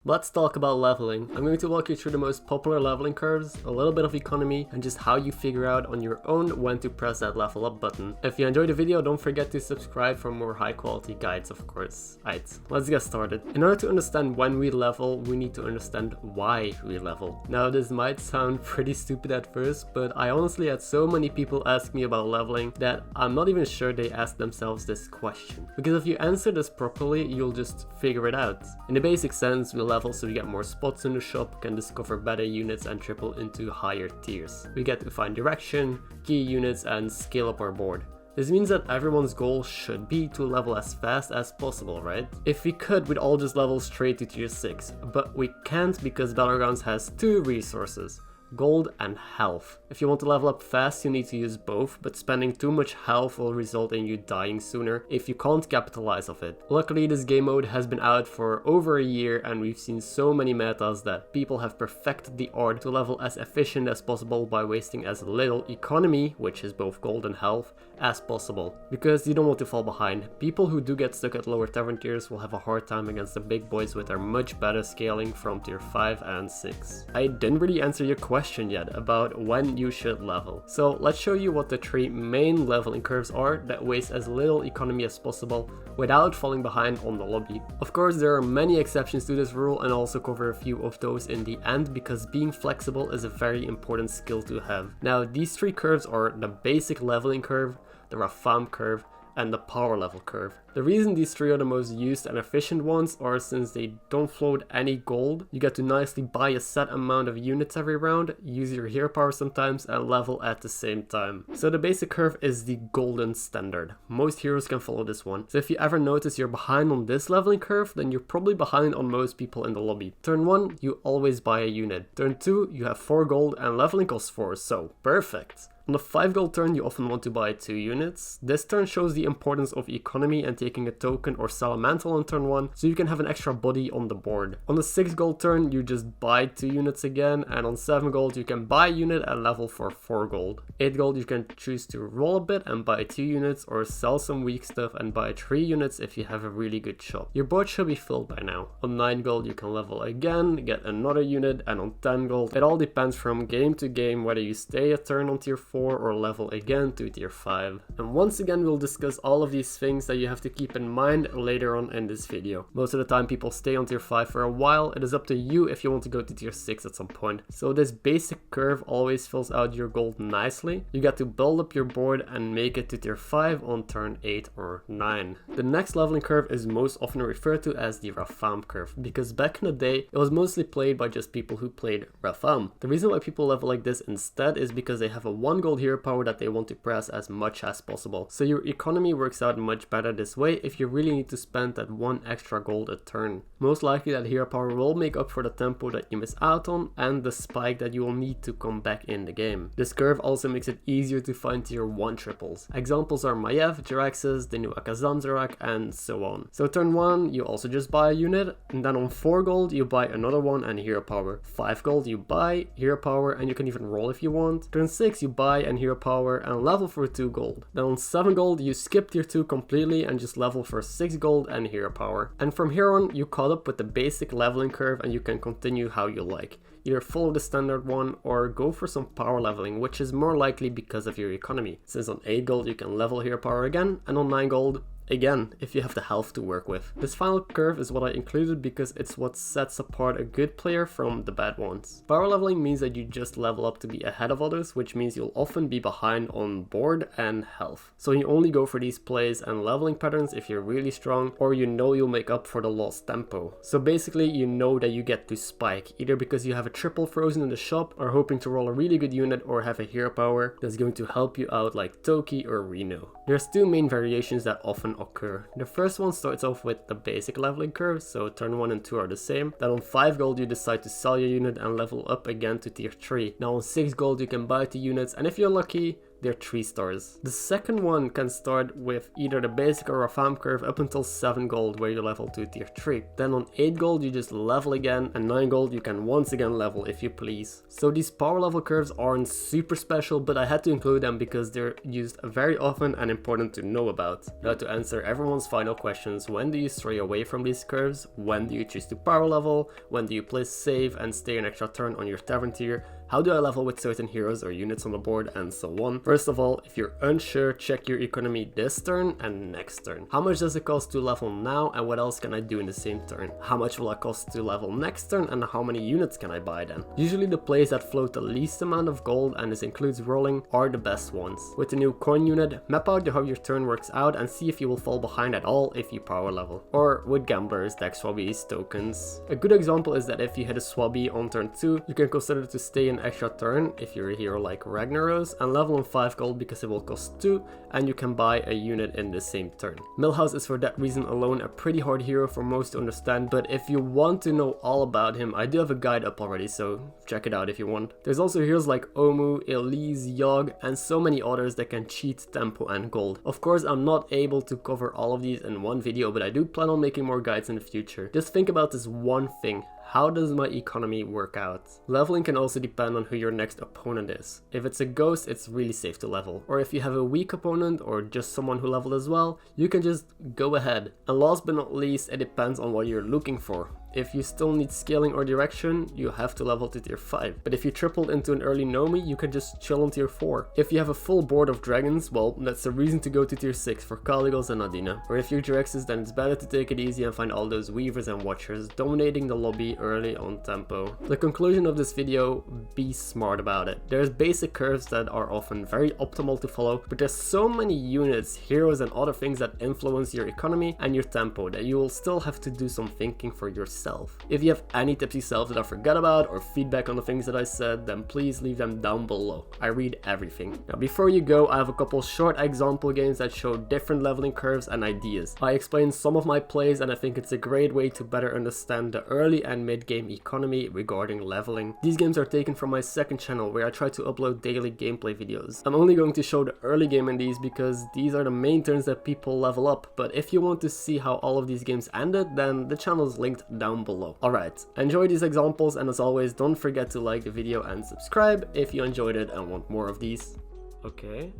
Let's talk about leveling. I'm going to walk you through the most popular leveling curves, a little bit of economy, and just how you figure out on your own when to press that level up button. If you enjoyed the video, don't forget to subscribe for more high quality guides, of course. Alright, let's get started. In order to understand when we level, we need to understand why we level. Now this might sound pretty stupid at first, but I honestly had so many people ask me about leveling that I'm not even sure they asked themselves this question. Because if you answer this properly, you'll just figure it out. In the basic sense, we level so we get more spots in the shop, can discover better units and triple into higher tiers. We get to find direction, key units, and scale up our board. This means that everyone's goal should be to level as fast as possible, right? If we could, we'd all just level straight to tier 6, but we can't because Battlegrounds has two resources: gold and health. If you want to level up fast, you need to use both, but spending too much health will result in you dying sooner if you can't capitalize off it. Luckily, this game mode has been out for over a year and we've seen so many metas that people have perfected the art to level as efficient as possible by wasting as little economy, which is both gold and health, as possible. Because you don't want to fall behind. People who do get stuck at lower tavern tiers will have a hard time against the big boys with their much better scaling from tier 5 and 6. I didn't really answer your question yet about when you should level. So let's show you what the three main leveling curves are that waste as little economy as possible without falling behind on the lobby. Of course, there are many exceptions to this rule and I'll also cover a few of those in the end because being flexible is a very important skill to have. Now these three curves are the basic leveling curve, the Rafaam curve, and the power level curve. The reason these three are the most used and efficient ones are since they don't float any gold, you get to nicely buy a set amount of units every round, use your hero power sometimes, and level at the same time. So the basic curve is the golden standard. Most heroes can follow this one. So if you ever notice you're behind on this leveling curve, then you're probably behind on most people in the lobby. Turn 1, you always buy a unit. Turn 2, you have 4 gold and leveling costs 4, so perfect. On the 5 gold turn, you often want to buy 2 units. This turn shows the importance of economy and taking a token or sell a mantle on turn 1, so you can have an extra body on the board. On the 6 gold turn, you just buy 2 units again, and on 7 gold, you can buy a unit and level for 4 gold. 8 gold, you can choose to roll a bit and buy 2 units, or sell some weak stuff and buy 3 units if you have a really good shop. Your board should be filled by now. On 9 gold, you can level again, get another unit, and on 10 gold, it all depends from game to game whether you stay a turn on tier 4 or level again to tier 5. And once again we'll discuss all of these things that you have to keep in mind later on in this video. Most of the time people stay on tier 5 for a while, it is up to you if you want to go to tier 6 at some point. So this basic curve always fills out your gold nicely. You get to build up your board and make it to tier 5 on turn 8 or 9. The next leveling curve is most often referred to as the Rafaam curve, because back in the day it was mostly played by just people who played Rafaam. The reason why people level like this instead is because they have a 1 gold hero power that they want to press as much as possible. So your economy works out much better this way if you really need to spend that 1 extra gold a turn. Most likely that hero power will make up for the tempo that you miss out on and the spike that you will need to come back in the game. This curve also makes it easier to find tier 1 triples. Examples are Maiev, Jiraxes, the new Akazanzarak, and so on. So turn 1 you also just buy a unit, and then on 4 gold you buy another one and hero power. 5 gold you buy hero power and you can even roll if you want. Turn 6 you buy and hero power and level for 2 gold. Then on 7 gold you skip tier 2 completely and just level for 6 gold and hero power. And from here on you caught up with the basic leveling curve and you can continue how you like. Either follow the standard one or go for some power leveling, which is more likely because of your economy. Since on 8 gold you can level hero power again, and on 9 gold again, if you have the health to work with. This final curve is what I included because it's what sets apart a good player from the bad ones. Power leveling means that you just level up to be ahead of others, which means you'll often be behind on board and health. So you only go for these plays and leveling patterns if you're really strong, or you know you'll make up for the lost tempo. So basically you know that you get to spike, either because you have a triple frozen in the shop, or hoping to roll a really good unit, or have a hero power that's going to help you out like Toki or Reno. There's two main variations that often occur. The first one starts off with the basic leveling curve, so turn 1 and 2 are the same. Then on 5 gold you decide to sell your unit and level up again to tier 3. Now on 6 gold you can buy 2 units, and if you're lucky, they're 3 stars. The second one can start with either the basic or Rafaam curve up until 7 gold where you level to tier 3. Then on 8 gold you just level again, and 9 gold you can once again level if you please. So these power level curves aren't super special, but I had to include them because they're used very often and important to know about. Now to answer everyone's final questions, when do you stray away from these curves? When do you choose to power level? When do you place save and stay an extra turn on your tavern tier? How do I level with certain heroes or units on the board, and so on. First of all, if you're unsure, check your economy this turn and next turn. How much does it cost to level now, and what else can I do in the same turn? How much will it cost to level next turn, and how many units can I buy then? Usually the plays that float the least amount of gold, and this includes rolling, are the best ones. With the new coin unit, map out how your turn works out and see if you will fall behind at all if you power level. Or with gamblers, deck swabbies, tokens. A good example is that if you hit a swabby on turn 2, you can consider to stay in extra turn if you're a hero like Ragnaros and level on 5 gold because it will cost 2 and you can buy a unit in the same turn. Millhouse is for that reason alone a pretty hard hero for most to understand, but if you want to know all about him, I do have a guide up already, so check it out if you want. There's also heroes like Omu, Elise, Yogg, and so many others that can cheat tempo and gold. Of course, I'm not able to cover all of these in one video, but I do plan on making more guides in the future. Just think about this one thing. How does my economy work out? Leveling can also depend on who your next opponent is. If it's a ghost, it's really safe to level. Or if you have a weak opponent or just someone who leveled as well, you can just go ahead. And last but not least, it depends on what you're looking for. If you still need scaling or direction, you have to level to tier 5. But if you tripled into an early Nomi, you can just chill on tier 4. If you have a full board of dragons, well, that's a reason to go to tier 6 for Caligos and Adina. Or if you're Drexes, then it's better to take it easy and find all those weavers and watchers dominating the lobby early on tempo. The conclusion of this video, be smart about it. There's basic curves that are often very optimal to follow, but there's so many units, heroes and other things that influence your economy and your tempo that you will still have to do some thinking for yourself. If you have any tips yourself that I forgot about or feedback on the things that I said, then please leave them down below. I read everything. Now before you go, I have a couple short example games that show different leveling curves and ideas. I explain some of my plays and I think it's a great way to better understand the early and mid game economy regarding leveling. These games are taken from my second channel where I try to upload daily gameplay videos. I'm only going to show the early game in these because these are the main turns that people level up, but if you want to see how all of these games ended, then the channel is linked down below. Alright, enjoy these examples, and as always, don't forget to like the video and subscribe if you enjoyed it and want more of these. Okay.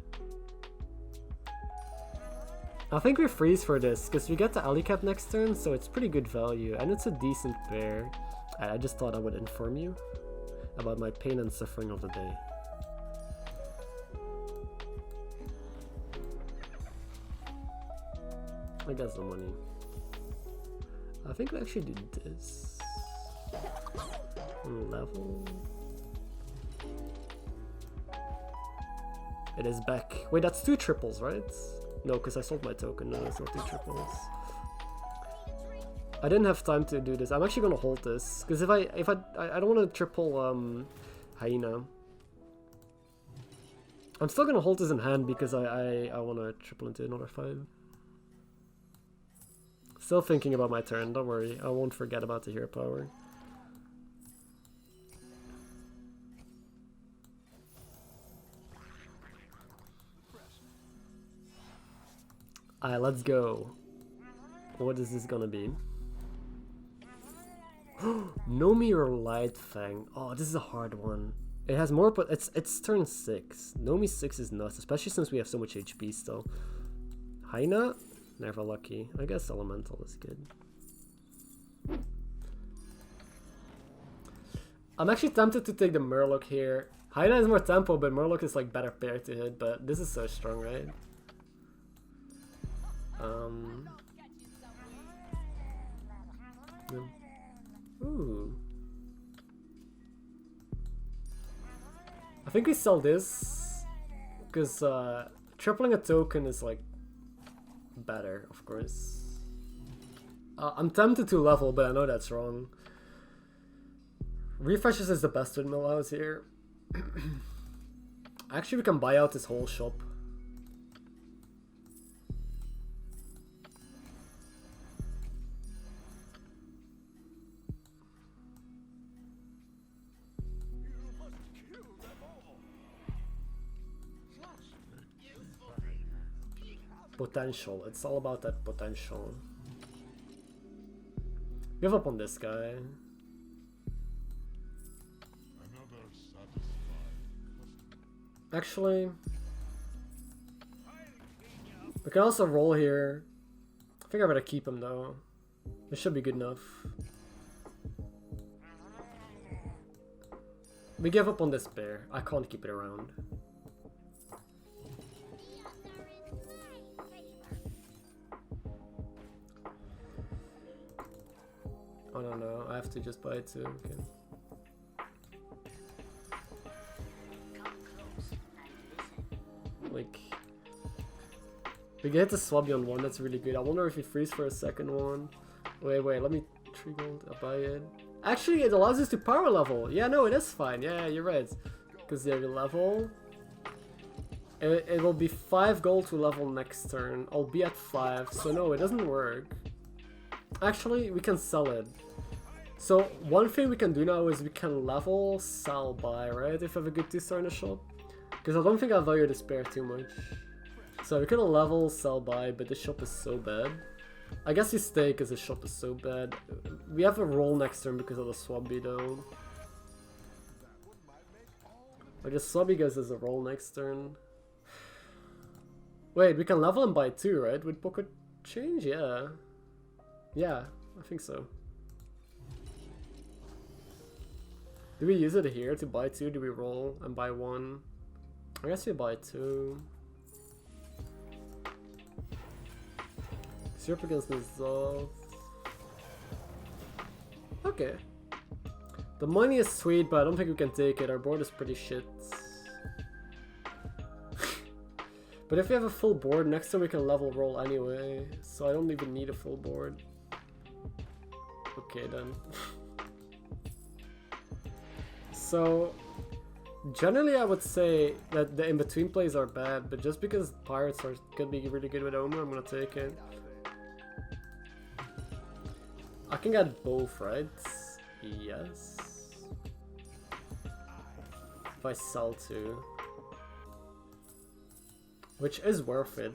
I think we freeze for this, because we get the alley cap next turn, so it's pretty good value, and it's a decent pair. I just thought I would inform you about my pain and suffering of the day. I got some money. I think we actually did this. Level. It is back. Wait, that's 2 triples, right? No, because I sold my token. No, it's not 2 triples. I didn't have time to do this. I'm actually gonna hold this because if I don't want to triple hyena. I'm still gonna hold this in hand because I want to triple into another 5. Still thinking about my turn, don't worry, I won't forget about the hero power. Alright, let's go. What is this gonna be? Nomi or Light Fang? Oh, this is a hard one. It has more, but it's turn 6. Nomi 6 is nuts, especially since we have so much HP still. Hyena? Never lucky. I guess Elemental is good. I'm actually tempted to take the Murloc here. Hyena is more tempo, but Murloc is like better pair to hit, but this is so strong, right? Yeah. Ooh. I think we sell this because tripling a token is like better, of course. I'm tempted to level, but I know that's wrong. Refreshes is the best with Millhouse here. Actually, we can buy out this whole shop. Potential. It's all about that potential. Give up on this guy. Actually, we can also roll here. I think I better keep him though. This should be good enough. We give up on this bear. I can't keep it around. I don't know. I have to just buy it too. Okay. Like, we get the Swabby on one, that's really good. I wonder if he frees for a second one. Wait, let me 3 gold, I'll buy it. Actually, it allows us to power level. Yeah, no, it is fine. Yeah, you're right. Because they level. It will be 5 gold to level next turn. I'll be at 5, so no, it doesn't work. Actually, we can sell it. So, one thing we can do now is we can level, sell, buy, right? If we have a good 2-star in the shop. Because I don't think I value this pair too much. So we can level, sell, buy, but the shop is so bad. I guess you stay because the shop is so bad. We have a roll next turn because of the Swabby though. I guess Swabby guys is a roll next turn. Wait, we can level and buy too, right? With pocket change? Yeah. Yeah, I think so. Do we use it here to buy 2? Do we roll and buy 1? I guess we buy 2. Syrup against Dissolve. Okay. The money is sweet, but I don't think we can take it. Our board is pretty shit. But if we have a full board, next time we can level roll anyway. So I don't even need a full board. Okay then. So, generally I would say that the in-between plays are bad, but just because Pirates could be really good with Omer, I'm gonna take it. I can get both, right? Yes. If I sell 2. Which is worth it.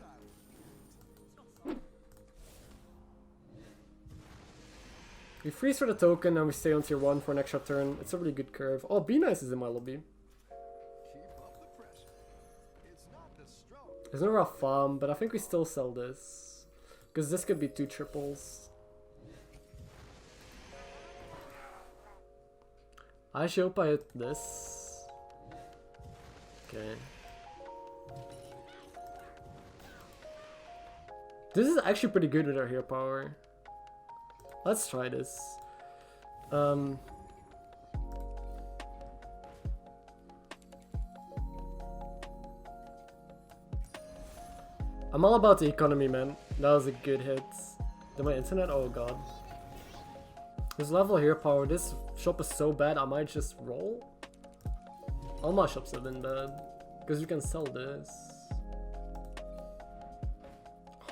We freeze for the token and we stay on tier 1 for an extra turn. It's a really good curve. Oh, Be Nice is in my lobby. There's no Rafaam, but I think we still sell this. Because this could be 2 triples. I actually hope I hit this. Okay. This is actually pretty good with our hero power. Let's try this. I'm all about the economy, man. That was a good hit. Did my internet? Oh god. This level hero power, this shop is so bad, I might just roll. All my shops have been bad. Because you can sell this.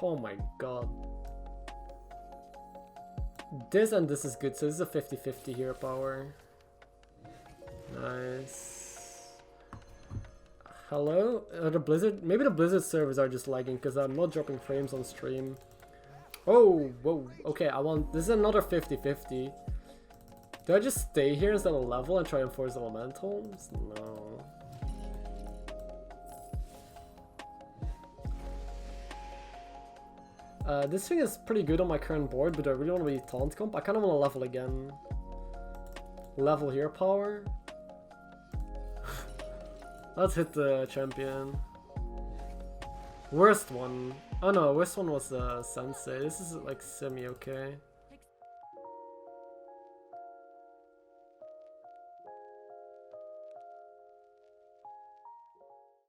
Oh my god. This and this is good, so this is a 50-50 hero power. Nice. Hello? The Blizzard? Maybe the Blizzard servers are just lagging because I'm not dropping frames on stream. Oh, whoa. Okay, this is another 50-50. Do I just stay here instead of level and try and force elementals? No. This thing is pretty good on my current board, but I really want to be taunt comp. I kind of want to level again. Level hero power. Let's hit the champion. Worst one. Oh no, worst one was Sensei. This is like semi-okay.